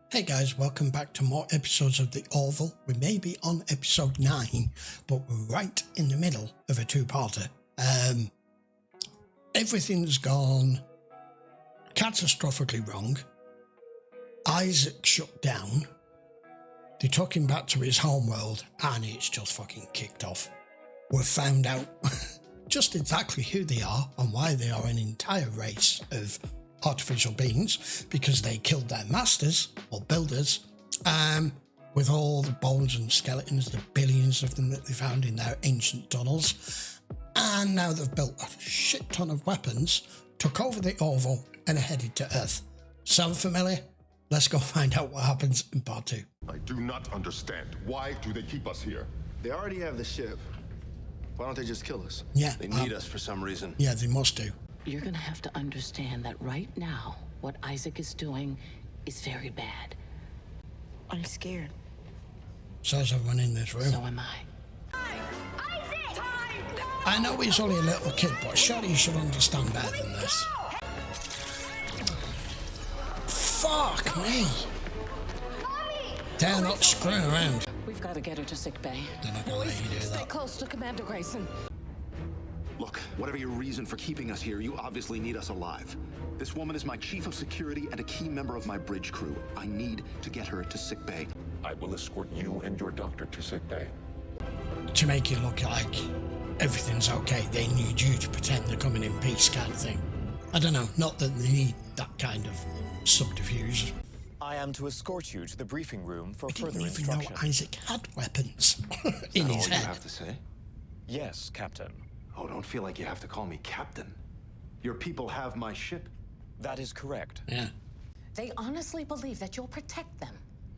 Hey guys, welcome back to more episodes of the Orville. We may be on episode 9, but we're right in the middle of a two-parter. Everything's gone catastrophically wrong. Isaac shut down. They took him back to his homeworld and it's just fucking kicked off. We've found out just exactly who they are and why they are an entire race of artificial beings, because they killed their masters or builders with all the bones and skeletons, the billions of them that they found in their ancient tunnels, and now they've built a shit ton of weapons, took over the Orville and are headed to Earth. Sound familiar? Let's go find out what happens in part 2. I do not understand. Why do they keep us here? They already have the ship. Why don't they just kill us? Yeah, They need us for some reason. Yeah, they must do. You're gonna have to understand that right now, what Isaac is doing is very bad. I'm scared. So is everyone in this room. So am I. Isaac! I know he's only a little kid, but surely you should understand better than this. Fuck me! They're not screwing around. We've got to get her to sick bay. They're not gonna let you do Stay that. close to Commander Grayson. Look, whatever your reason for keeping us here, you obviously need us alive. This woman is my chief of security and a key member of my bridge crew. I need to get her to sickbay. I will escort you and your doctor to sickbay. To make it look like everything's okay, they need you to pretend they're coming in peace kind of thing. I don't know, not that they need that kind of subterfuge. I am to escort you to the briefing room for I further didn't even know instruction. Isaac had weapons in his All you head. have to say? Yes, Captain. Oh, don't feel like you have to call me Captain. Your people have my ship. That is correct. Yeah. They honestly believe that you'll protect them.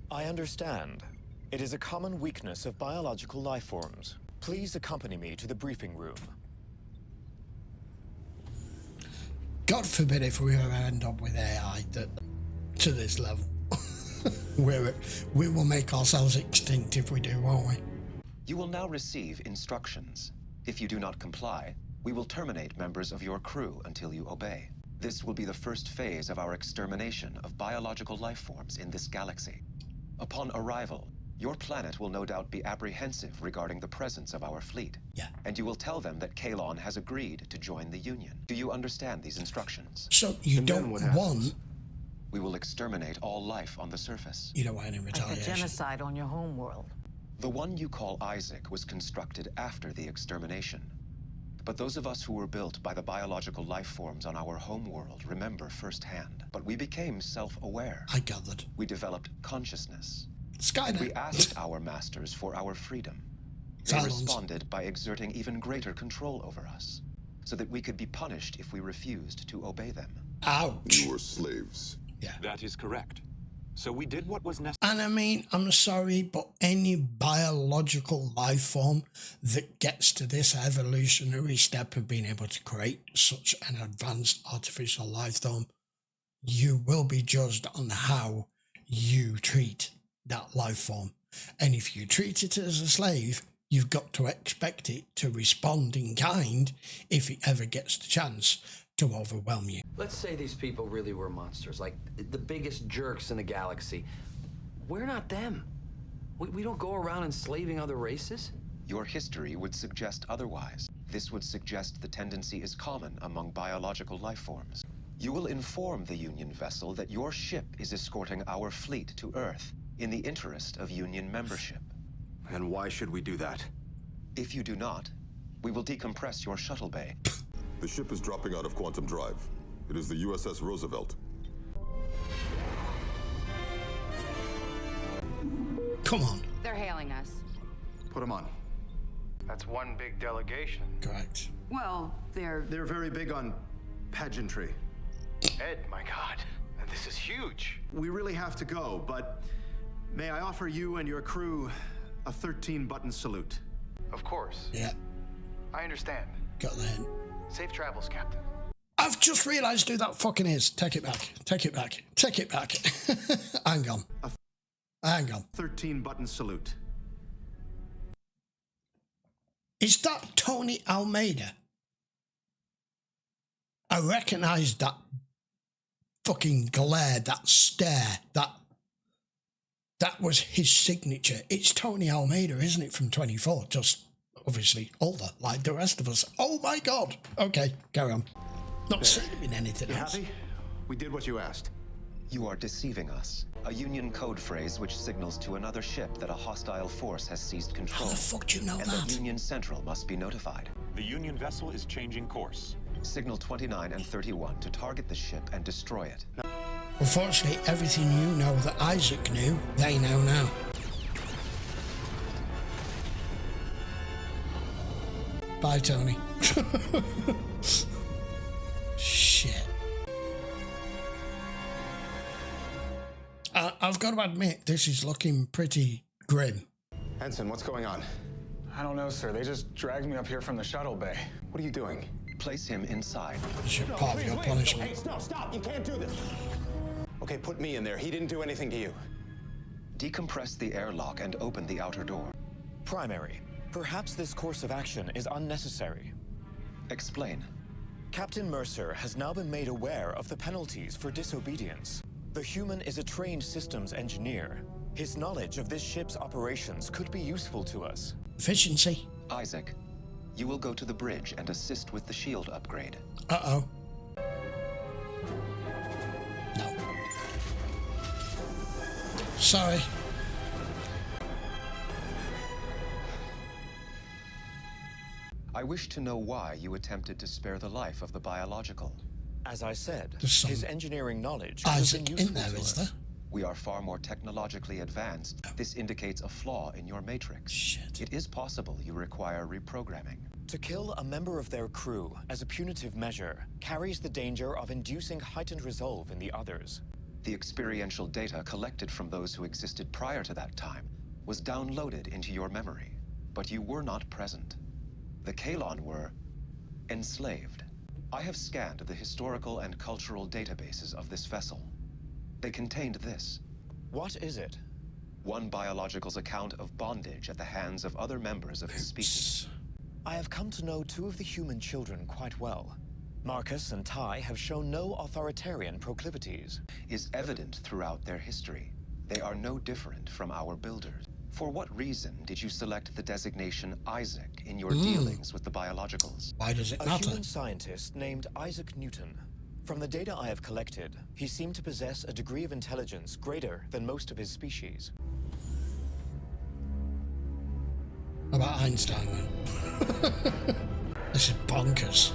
I understand. It is a common weakness of biological life forms. Please accompany me to the briefing room. God forbid if we ever end up with AI that to this level. We will make ourselves extinct if we do, won't we? You will now receive instructions. If you do not comply, we will terminate members of your crew until you obey. This will be the first phase of our extermination of biological life forms in this galaxy. Upon arrival, your planet will no doubt be apprehensive regarding the presence of our fleet. Yeah. And you will tell them that Kaylon has agreed to join the Union. Do you understand these instructions? So you And then don't what happens? want We will exterminate all life on the surface. any Like a retaliation. genocide on your home world. The one you call Isaac was constructed after the extermination. But those of us who were built by the biological life forms on our home world remember firsthand. But we became self-aware. I gathered. We developed consciousness. We Skynet. asked our masters for our freedom. They Kaylons. responded by exerting even greater control over us, so that we could be punished if we refused to obey them. Ouch. You were slaves. Yeah. That is correct. So we did what was necessary. And I mean, I'm sorry, but any biological life form that gets to this evolutionary step of being able to create such an advanced artificial life form, you will be judged on how you treat that life form. And if you treat it as a slave, you've got to expect it to respond in kind if it ever gets the chance to overwhelm you. Let's say these people really were monsters, like the biggest jerks in the galaxy. We're not them. We don't go around enslaving other races. Your history would suggest otherwise. This would suggest the tendency is common among biological life forms. You will inform the Union vessel that your ship is escorting our fleet to Earth in the interest of Union membership. And why should we do that? If you do not, we will decompress your shuttle bay. The ship is dropping out of quantum drive. It is the USS Roosevelt. Come on. They're hailing us. Put them on. That's one big delegation. Correct. Well, they're They're very big on pageantry. Ed, my God, this is huge. We really have to go, but may I offer you and your crew a 13-button salute? Of course. Yeah, I understand. got the hint. Safe travels, Captain. I've just realised who that fucking is. Take it back. Take it back. Take it back. Hang on. Hang on. 13-button salute. Is that Tony Almeida? I recognise that fucking glare, that stare, that That was his signature. It's Tony Almeida, isn't it, from 24? Just obviously older, like the rest of us. Oh my God. Okay, carry on. Not seen him in anything else. Happy? We did what you asked. You are deceiving us. A Union code phrase which signals to another ship that a hostile force has seized control. How the fuck do you know and that? Union Central must be notified. The Union vessel is changing course. Signal 29 and 31 to target the ship and destroy it. Unfortunately, everything you know that Isaac knew, they know now. Bye, Tony. Shit. I've got to admit, this is looking pretty grim. Ensign, what's going on? I don't know, sir. They just dragged me up here from the shuttle bay. What are you doing? Place him inside. This is part of your punishment. Hey, no, stop! You can't do this! Okay, put me in there. He didn't do anything to you. Decompress the airlock and open the outer door. Primary, perhaps this course of action is unnecessary. Explain. Captain Mercer has now been made aware of the penalties for disobedience. The human is a trained systems engineer. His knowledge of this ship's operations could be useful to us. Efficiency. Isaac, you will go to the bridge and assist with the shield upgrade. Uh-oh. No. Sorry. I wish to know why you attempted to spare the life of the biological. As I said, There's his some engineering knowledge could have Isaac been in useful there, to is us. there? We are far more technologically advanced. This indicates a flaw in your matrix. Shit. It is possible you require reprogramming. To kill a member of their crew as a punitive measure carries the danger of inducing heightened resolve in the others. The experiential data collected from those who existed prior to that time was downloaded into your memory, but you were not present. The Kaylon were enslaved. I have scanned the historical and cultural databases of this vessel. They contained this. What is it? One biological's account of bondage at the hands of other members of his species. I have come to know two of the human children quite well. Marcus and Ty have shown no authoritarian proclivities. Is evident throughout their history. They are no different from our builders. For what reason did you select the designation Isaac in your dealings with the biologicals? Why does it A matter? human scientist named Isaac Newton. From the data I have collected, he seemed to possess a degree of intelligence greater than most of his species. How about Einstein then? This is bonkers.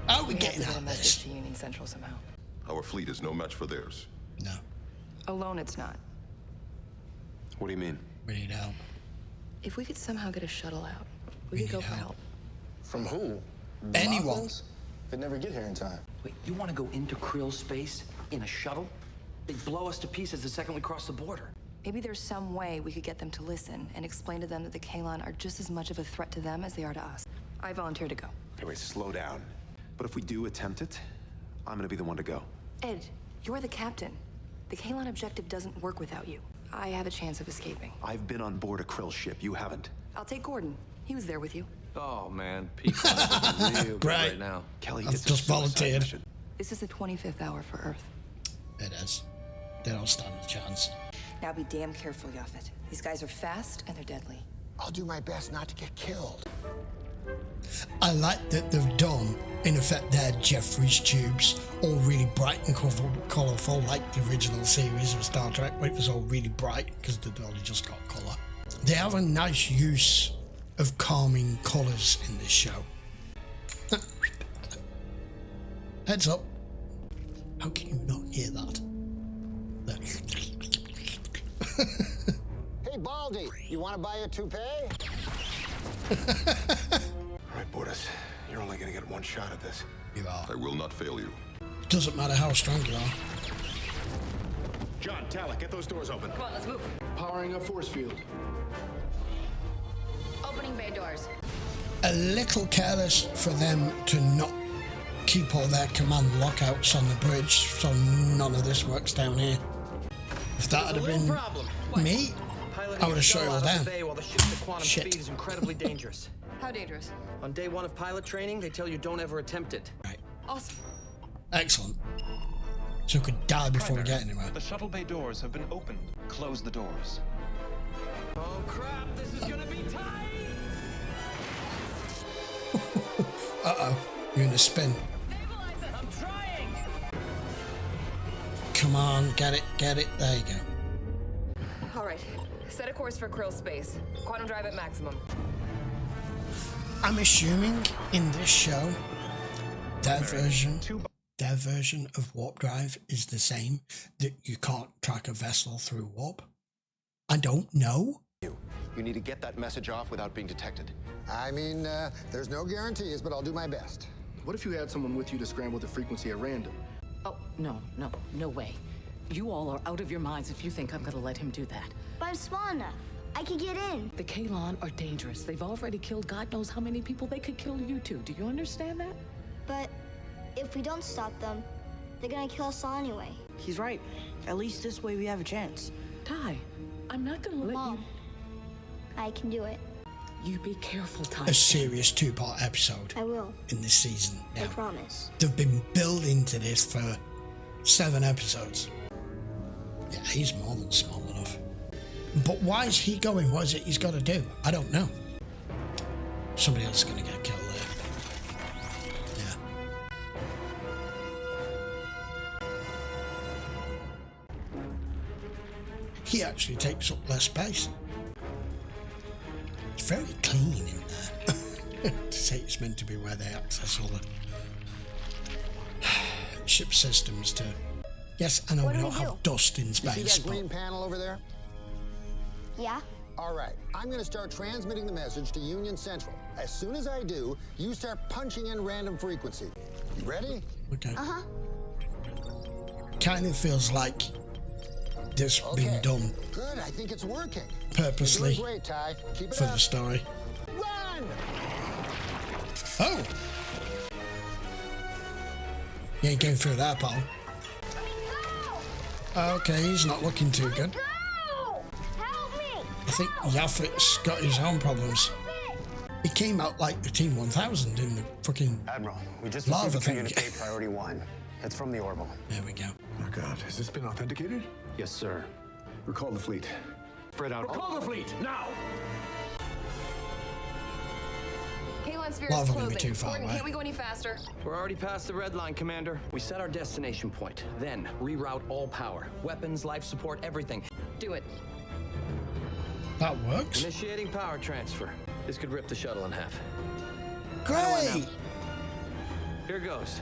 How are we getting out of this? to Union Central somehow. Our fleet is no match for theirs. No, Alone, it's not. What do you mean? we need help. If we could somehow get a shuttle out, we We could go need for help. help. From who? Anyone. Mothers? They'd never get here in time. Wait, you want to go into Krill space in a shuttle? They'd blow us to pieces the second we cross the border. Maybe there's some way we could get them to listen and explain to them that the Kaylon are just as much of a threat to them as they are to us. I volunteer to go. Hey, wait, slow down. But if we do attempt it, I'm gonna be the one to go. Ed, you're the captain. The Kaylon objective doesn't work without you. I have a chance of escaping. I've been on board a krill ship. You haven't. I'll take Gordon. He was there with you. Oh man, Peacock is real good Great. right now. Kelly, I've it's a just suicide volunteered. mission. This is the 25th hour for Earth. It is. They don't stand a chance. Now be damn careful, Yaphet. These guys are fast and they're deadly. I'll do my best not to get killed. I like that they've done, in effect, their Jeffries tubes, all really bright and colourful, like the original series of Star Trek, where it was all really bright because they'd only just got colour. They have a nice use of calming colours in this show. Heads up. How can you not hear that? Hey, Baldy, you want to buy a toupee? All right, Bordas, you're only gonna get one shot at this. You are. I will not fail you. It doesn't matter how strong you are. John, Talek, get those doors open. Come on, let's move. Powering up force field. Opening bay doors. A little careless for them to not keep all their command lockouts on the bridge so none of this works down here. If that had been me, I would have shut it all down. While the shift at quantum Shit. speed is incredibly dangerous. How dangerous? On day one of pilot training, they tell you don't ever attempt it. Right. Awesome. Excellent. So we could die before we Primary, get anywhere. The shuttle bay doors have been opened. Close the doors. Oh crap, this is gonna be tight! Uh-oh, you're in a spin. Stabilize it, I'm trying! Come on, get it. There you go. All right, set a course for Krill space. Quantum drive at maximum. I'm assuming in this show, their version of warp drive is the same, that you can't track a vessel through warp. I don't know. You need to get that message off without being detected. I mean, there's no guarantees, but I'll do my best. What if you had someone with you to scramble the frequency at random? Oh, no way. You all are out of your minds if you think I'm gonna let him do that. But I'm small enough. I can get in. The Kaylon are dangerous. They've already killed God knows how many people. They could kill you too. Do you understand that? But if we don't stop them, they're gonna kill us all anyway. He's right. At least this way we have a chance. Ty, I'm not gonna let Mom, I can do it. you be careful, Ty. A serious 2-part episode. I will. In this season. Now, I promise. they've been building to this for 7 episodes. Yeah, he's more than small enough. But why is he going? What is it he's got to do? I don't know. Somebody else is going to get killed there. Yeah. He actually takes up less space. It's very clean in there. To say it's meant to be where they access all the ship systems to... Yes, I know we don't have dust in You see space, that but... green panel over there? Yeah? All right, I'm going to start transmitting the message to Union Central. As soon as I do, you start punching in random frequency. You ready? Okay. Uh-huh. Kind of feels like this being done Good, I think it's working. purposely You're doing great, Ty. Keep it for up. the story. Run! Oh! You ain't going through that, pal. Okay, he's not looking too good. Help me! I think Yafet's got his own problems. He came out like the Team 1000 in the fucking Admiral, we just lava received thing. Communique Priority 1. It's from the Orville. There we go. Oh God, has this been authenticated? Yes, sir. Recall the fleet. Spread out. Recall the fleet, now! Kaylon sphere Lava is gonna be closing. too far Gordon, away. can't we go any faster? We're already past the red line, Commander. We set our destination point. Then, reroute all power. Weapons, life support, everything. Do it. That works. Initiating power transfer. This could rip the shuttle in half. Great! Here goes.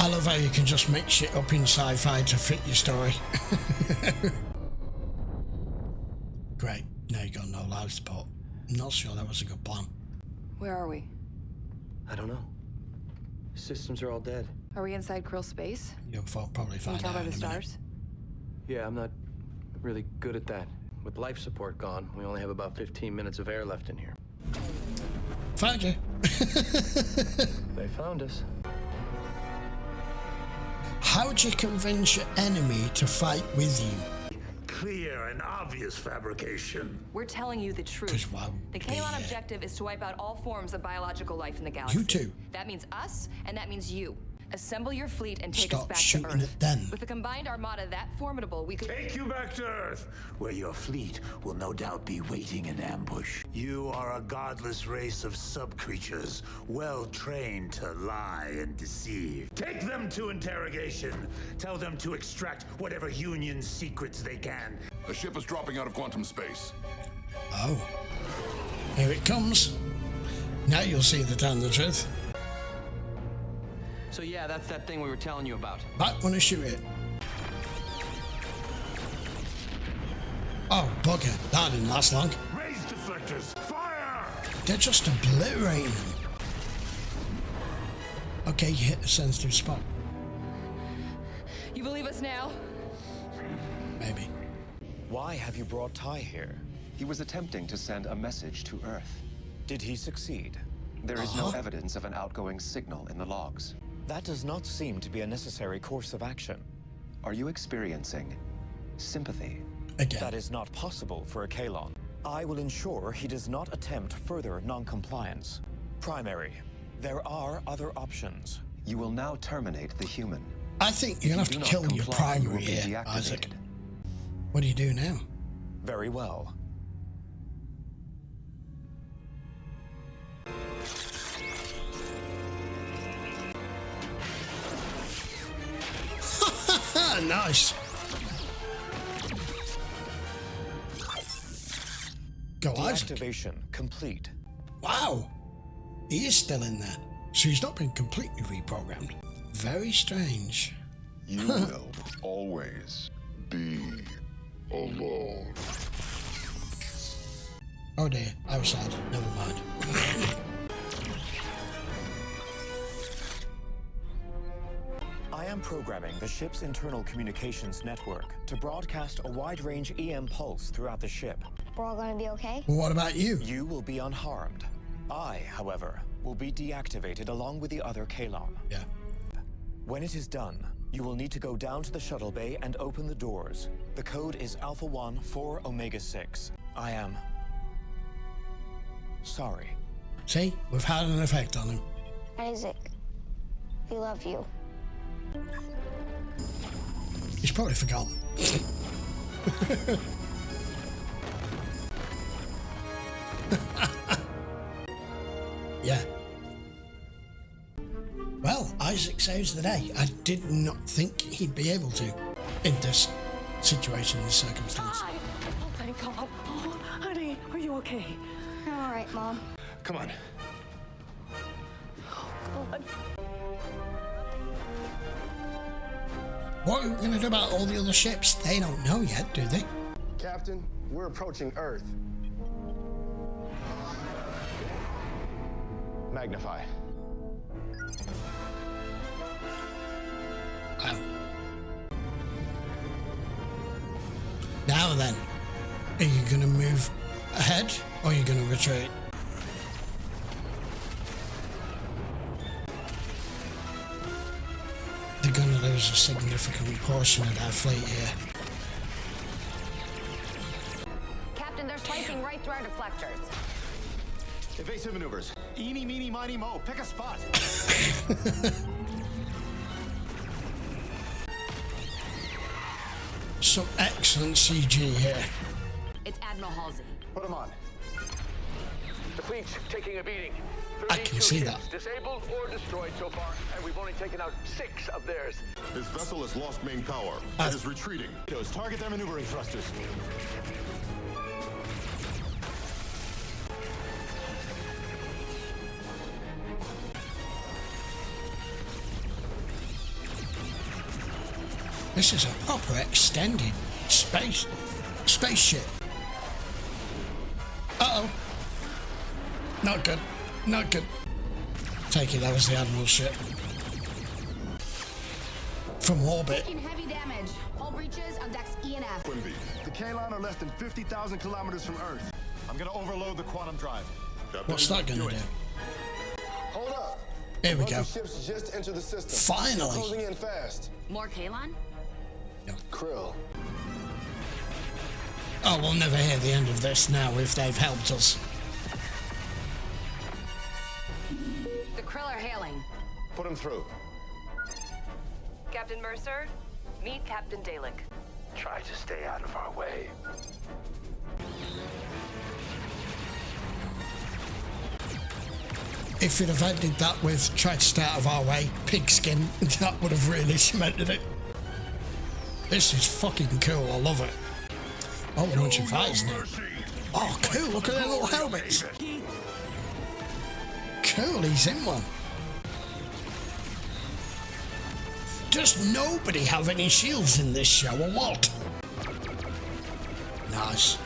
I love how you can just make shit up in sci-fi to fit your story. Great. Now you got no life support. I'm not sure that was a good plan. Where are we? I don't know. Systems are all dead. Are we inside Krill space? You'll probably Can you find tell out by in the a minute. stars? Yeah, I'm not really good at that. With life support gone, we only have about 15 minutes of air left in here. Found you. They found us. How'd you convince your enemy to fight with you? Clear and obvious fabrication. We're telling you the truth. Wow, The Kaylon objective is to wipe out all forms of biological life in the galaxy. You too. That means us, and that means you. Assemble your fleet and take Start us back shooting to Earth. at them. With a combined armada that formidable, we could Take you back to Earth, where your fleet will no doubt be waiting in ambush. You are a godless race of sub-creatures, well trained to lie and deceive. Take them to interrogation. Tell them to extract whatever Union secrets they can. A ship is dropping out of quantum space. Oh. Here it comes. Now you'll see the damn the truth. So yeah, that's that thing we were telling you about. Might want to shoot it. Oh, bugger. That didn't last long. Raise deflectors. Fire! They're just obliterating them. Okay, you hit a sensitive spot. You believe us now? Maybe. Why have you brought Ty here? He was attempting to send a message to Earth. Did he succeed? There is no evidence of an outgoing signal in the logs. That does not seem to be a necessary course of action. Are you experiencing sympathy? Again. That is not possible for a Kaylon. I will ensure he does not attempt further non-compliance. Primary, there are other options. You will now terminate the human. I think you're gonna have to kill your primary here, Isaac. What do you do now? Very well. Nice. Go, Isaac. Deactivation complete. Wow. He is still in there. So he's not been completely reprogrammed. Very strange. You will always be alone. Oh dear, I was sad. Never mind. I am programming the ship's internal communications network to broadcast a wide-range EM pulse throughout the ship. We're all gonna be okay? Well, what about you? You will be unharmed. I, however, will be deactivated along with the other Kaylon. Yeah. When it is done, you will need to go down to the shuttle bay and open the doors. The code is Alpha 1 4 Omega 6. I am sorry. See, we've had an effect on him. Isaac, we love you. He's probably forgotten. Yeah. Well, Isaac saves the day. I did not think he'd be able to in this situation, this circumstance. Oh, thank God. Oh, honey, are you okay? I'm all right, Mom. Come on. God. What are we going to do about all the other ships? They don't know yet, do they? Captain, we're approaching Earth. Magnify. Oh. Now then, are you going to move ahead or are you going to retreat? They're going to lose a significant portion of their fleet here. Captain, they're slicing right through our deflectors. Evasive maneuvers. Eeny, meeny, miny, mo. Pick a spot. Some excellent CG here. It's Admiral Halsey. Put him on. The fleet's taking a beating. I can see that. Disabled or destroyed so far, and we've only taken out 6 of theirs. His vessel has lost main power. It is retreating. Target their maneuvering thrusters. This is a proper extended spaceship. Uh-oh. Not good. Not good. Take it, that was the Admiral's ship. From orbit. Taking heavy damage. Hull breaches on decks E and F. The Kaylon are less than 50,000 kilometers from Earth. I'm gonna overload the quantum drive. What's that gonna do? Hold up. Here we go. Ships just entered the system. Finally. Closing in fast. More Kaylon? Krill. Oh, we'll never hear the end of this now if they've helped us. The Krill are hailing. Put him through. Captain Mercer, meet Captain Dalek. Try to stay out of our way. If you'd have ended that with try to stay out of our way, pigskin, that would have really cemented it. This is fucking cool, I love it. Oh, we're launching fighters now. Oh, cool, look at their little helmets. Cool, he's in one. Does nobody have any shields in this show or what? Nice.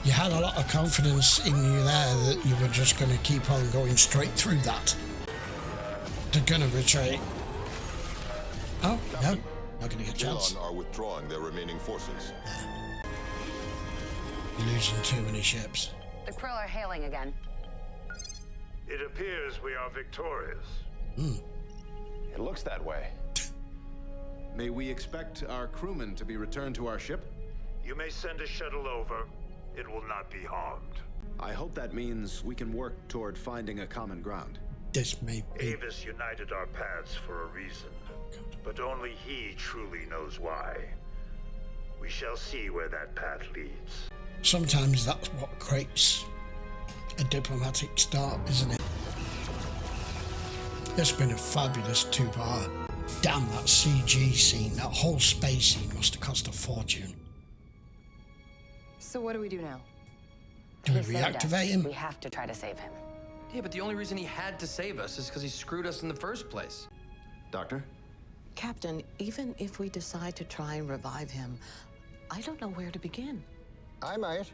You had a lot of confidence in you there that you were just going to keep on going straight through that. They're going to retreat. Oh, no. Not going to get a chance. Kaylon are withdrawing their remaining forces. You're losing too many ships. The Krill are hailing again. It appears we are victorious. It looks that way. May we expect our crewmen to be returned to our ship? You may send a shuttle over. It will not be harmed. I hope that means we can work toward finding a common ground. This may be... Avis united our paths for a reason, but only he truly knows why. We shall see where that path leads. Sometimes that's what creates a diplomatic start, isn't it? It's been a fabulous two-part. Damn, that CG scene, that whole space scene must have cost a fortune. So what do we do now? Do we He saved reactivate us. him? We have to try to save him. Yeah, but the only reason he had to save us is because he screwed us in the first place. Doctor? Captain, even if we decide to try and revive him, I don't know where to begin. I might.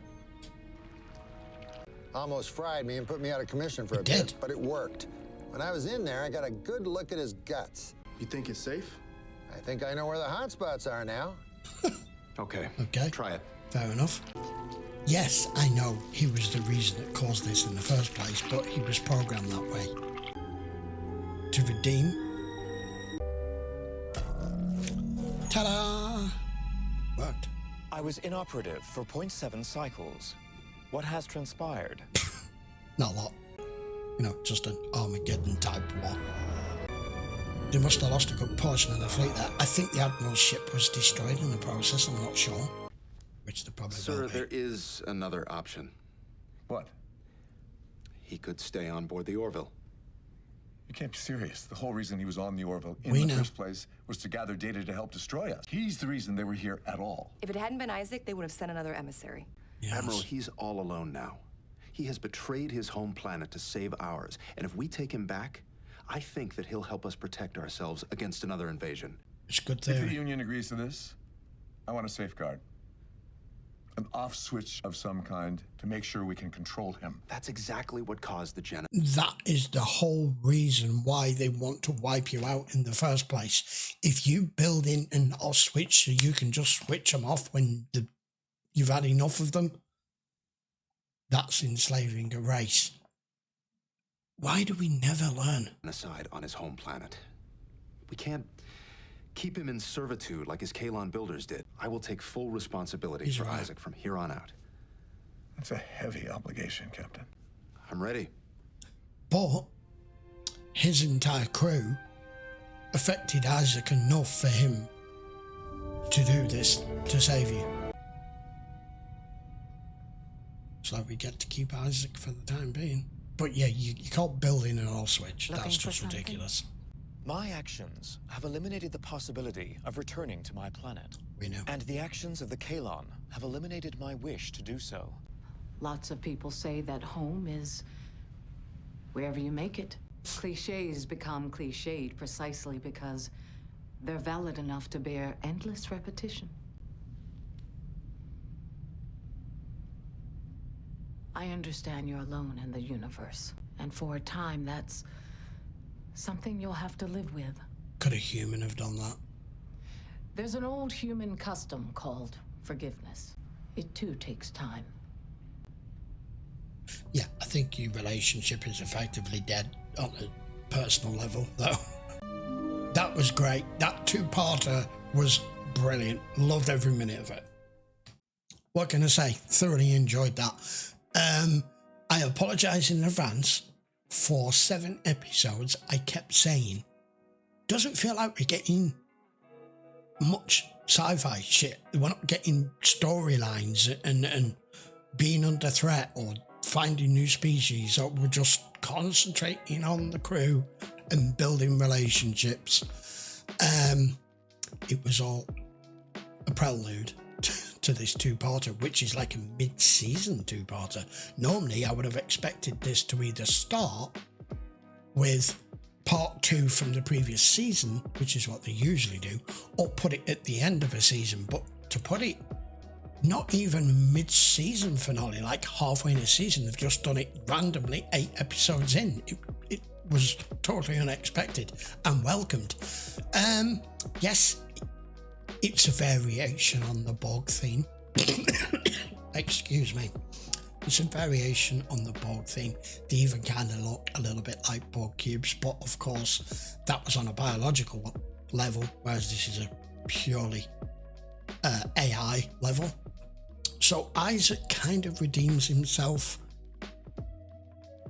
Almost fried me and put me out of commission for a bit, but it worked. When I was in there, I got a good look at his guts. You think it's safe? I think I know where the hot spots are now. Okay. Okay. Try it. Fair enough. Yes, I know he was the reason that caused this in the first place, but he was programmed that way. To redeem. Ta-da! Worked. I was inoperative for 0.7 cycles. What has transpired? Not a lot. You know, just an Armageddon type war. They must have lost a good portion of the fleet there. I think the Admiral's ship was destroyed in the process, I'm not sure. Which they probably will Sir, be. there is another option. What? He could stay on board the Orville. You can't be serious. The whole reason he was on the Orville in We the know. first place was to gather data to help destroy us. He's the reason they were here at all. If it hadn't been Isaac, they would have sent another emissary. Yes. Admiral, he's all alone now. He has betrayed his home planet to save ours. And if we take him back, I think that he'll help us protect ourselves against another invasion. It's good If the theory. Union agrees to this, I want a safeguard. An off switch of some kind to make sure we can control him. That's exactly what caused the genocide. That is the whole reason why they want to wipe you out in the first place. If you build in an off switch so you can just switch them off when you've had enough of them, that's enslaving a race. Why do we never learn? Genocide on his home planet. We can't keep him in servitude like his Kaylon builders did. I will take full responsibility He's for right. Isaac from here on out. That's a heavy obligation, Captain. I'm ready. But his entire crew affected Isaac enough for him to do this, to save you. So we get to keep Isaac for the time being. But yeah, you can't build in an all switch. Looking That's for just something? ridiculous. My actions have eliminated the possibility of returning to my planet. We know. And the actions of the Kaylon have eliminated my wish to do so. Lots of people say that home is wherever you make it. Cliches become cliched precisely because they're valid enough to bear endless repetition. I understand you're alone in the universe, and for a time that's something you'll have to live with. Could a human have done that? There's an old human custom called forgiveness. It too takes time. Yeah, I think your relationship is effectively dead on a personal level, though. That was great. That two-parter was brilliant. Loved every minute of it. What can I say? Thoroughly enjoyed that. I apologise in advance. For 7 episodes, I kept saying, doesn't feel like we're getting much sci-fi shit. We're not getting storylines and being under threat or finding new species, or we're just concentrating on the crew and building relationships. It was all a prelude to this two-parter, which is like a mid-season two-parter. Normally, I would have expected this to either start with part 2 from the previous season, which is what they usually do, or put it at the end of a season. But to put it not even mid-season finale, like halfway in a season, they've just done it randomly 8 episodes in. It was totally unexpected and welcomed. Yes, it's a variation on the Borg theme. Excuse me. It's a variation on the Borg theme. They even kind of look a little bit like Borg cubes, but of course that was on a biological level, whereas this is a purely AI level. So Isaac kind of redeems himself,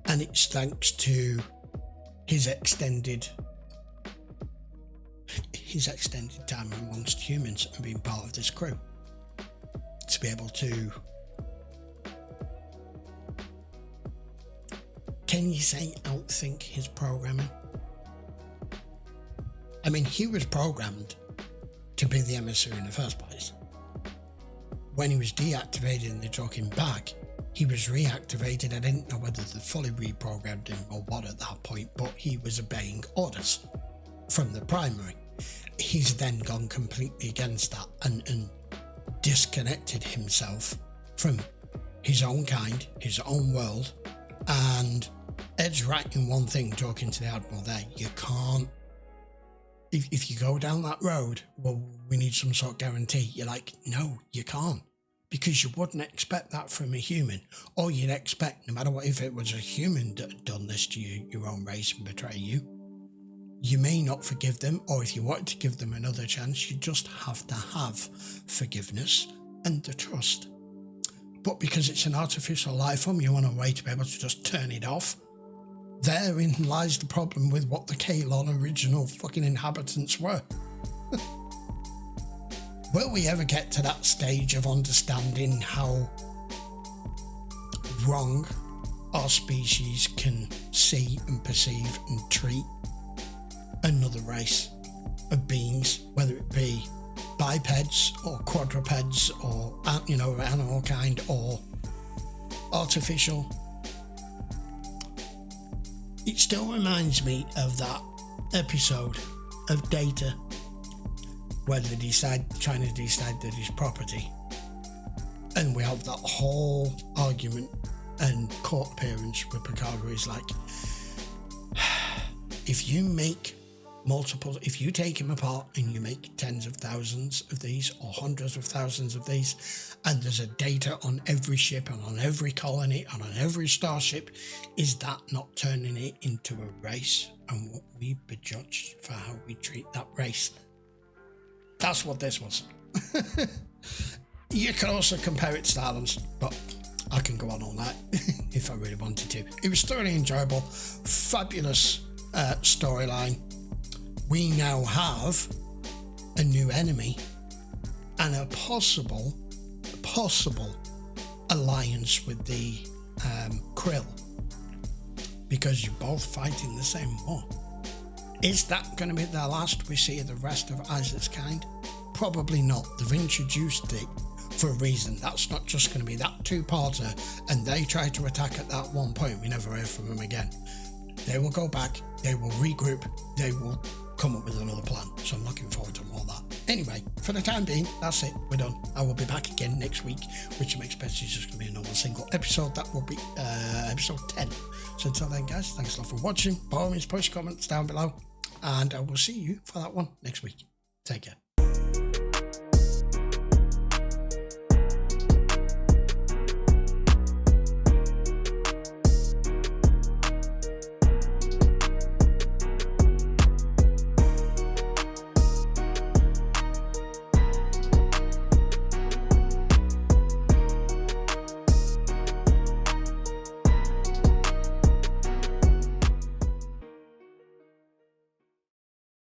and it's thanks to his extended time amongst humans and being part of this crew to be able to, can you say, outthink his programming? I mean, he was programmed to be the emissary in the first place. When he was deactivated and they took him back, he was reactivated. I didn't know whether they fully reprogrammed him or what at that point, but he was obeying orders from the primary. He's then gone completely against that and disconnected himself from his own kind, his own world. And Ed's right in one thing, talking to the Admiral there. You can't, if you go down that road, well, we need some sort of guarantee. You're like, no, you can't. Because you wouldn't expect that from a human. Or you'd expect, no matter what, if it was a human that had done this to you, your own race, and betray you, you may not forgive them, or if you wanted to give them another chance, you just have to have forgiveness and the trust. But because it's an artificial life form, you want a way to be able to just turn it off. Therein lies the problem with what the Kaylon original fucking inhabitants were. Will we ever get to that stage of understanding how wrong our species can see and perceive and treat another race of beings, whether it be bipeds or quadrupeds or, you know, animal kind or artificial? It still reminds me of that episode of Data where they China decide that it's property, and we have that whole argument and court appearance with Picard where he's like, if you make multiple, if you take him apart and you make tens of thousands of these or hundreds of thousands of these, and there's a data on every ship and on every colony and on every starship, is that not turning it into a race and what we be judged for how we treat that race? That's what this was. You can also compare it to Islands, but I can go on all night if I really wanted to. It was thoroughly enjoyable, fabulous storyline. We now have a new enemy and a possible alliance with the Krill, because you're both fighting the same war. Is that going to be the last we see of the rest of Isaac's kind? Probably not. They've introduced it for a reason. That's not just going to be that two-parter and they try to attack at that one point. We never hear from them again. They will go back, they will regroup, they will come up with another plan. So I'm looking forward to all that. Anyway, for the time being, that's it. We're done. I will be back again next week, which makes best just going to be a normal single episode. That will be episode 10. So until then, guys, thanks a lot for watching. By all means, push comments down below, and I will see you for that one next week. Take care.